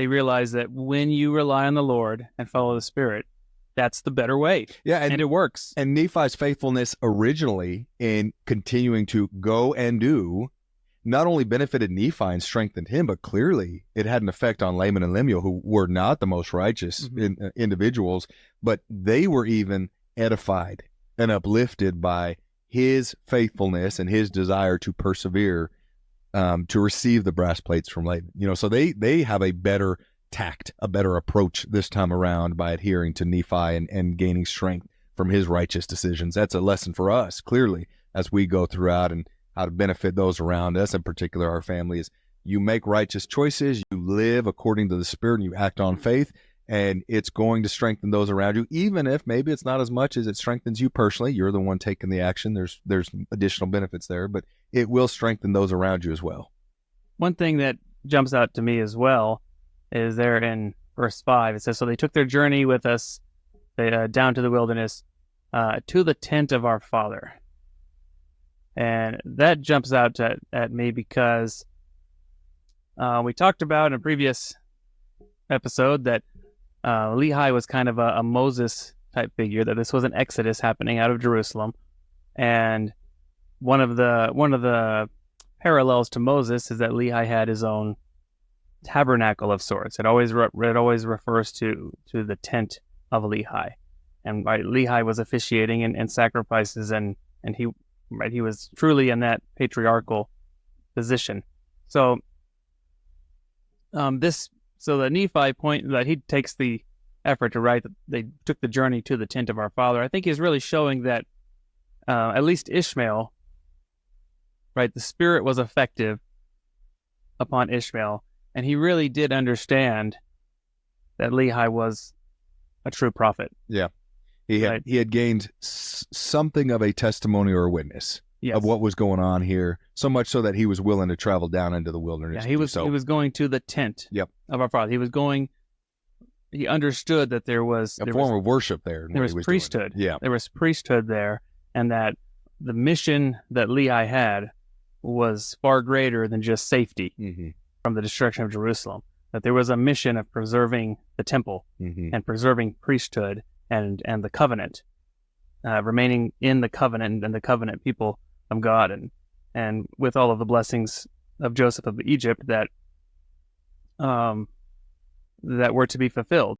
They realized that when you rely on the Lord and follow the Spirit, that's the better way. Yeah, and it works. And Nephi's faithfulness originally in continuing to go and do not only benefited Nephi and strengthened him, but clearly it had an effect on Laman and Lemuel, who were not the most righteous individuals, but they were even edified and uplifted by his faithfulness and his desire to persevere, to receive the brass plates from Laban. So they have a better tact, a better approach this time around by adhering to Nephi and gaining strength from his righteous decisions. That's a lesson for us, clearly, as we go throughout and how to benefit those around us, in particular our families. You make righteous choices, you live according to the Spirit, and you act on faith, and it's going to strengthen those around you, even if maybe it's not as much as it strengthens you personally. You're the one taking the action. There's additional benefits there, but it will strengthen those around you as well. One thing that jumps out to me as well is there in verse 5. It says, so they took their journey with us down to the wilderness, to the tent of our father. And that jumps out at me because we talked about in a previous episode that Lehi was kind of a Moses type figure, that this was an exodus happening out of Jerusalem. And one of the parallels to Moses is that Lehi had his own tabernacle of sorts. It always refers to the tent of Lehi. And Lehi was officiating in sacrifices, and he was truly in that patriarchal position. So the Nephi point that he takes the effort to write that they took the journey to the tent of our father, I think he's really showing that at least Ishmael, right, the Spirit was effective upon Ishmael, and he really did understand that Lehi was a true prophet. Yeah. He had gained something of a testimony or a witness of what was going on here, so much so that he was willing to travel down into the wilderness. Yeah, he was going to the tent of our father. He understood that there was a form of worship there. There was priesthood. Yeah. There was priesthood there, and that the mission that Lehi had was far greater than just safety from the destruction of Jerusalem. That there was a mission of preserving the temple and preserving priesthood and the covenant, remaining in the covenant and the covenant people of God, and with all of the blessings of Joseph of Egypt that were to be fulfilled.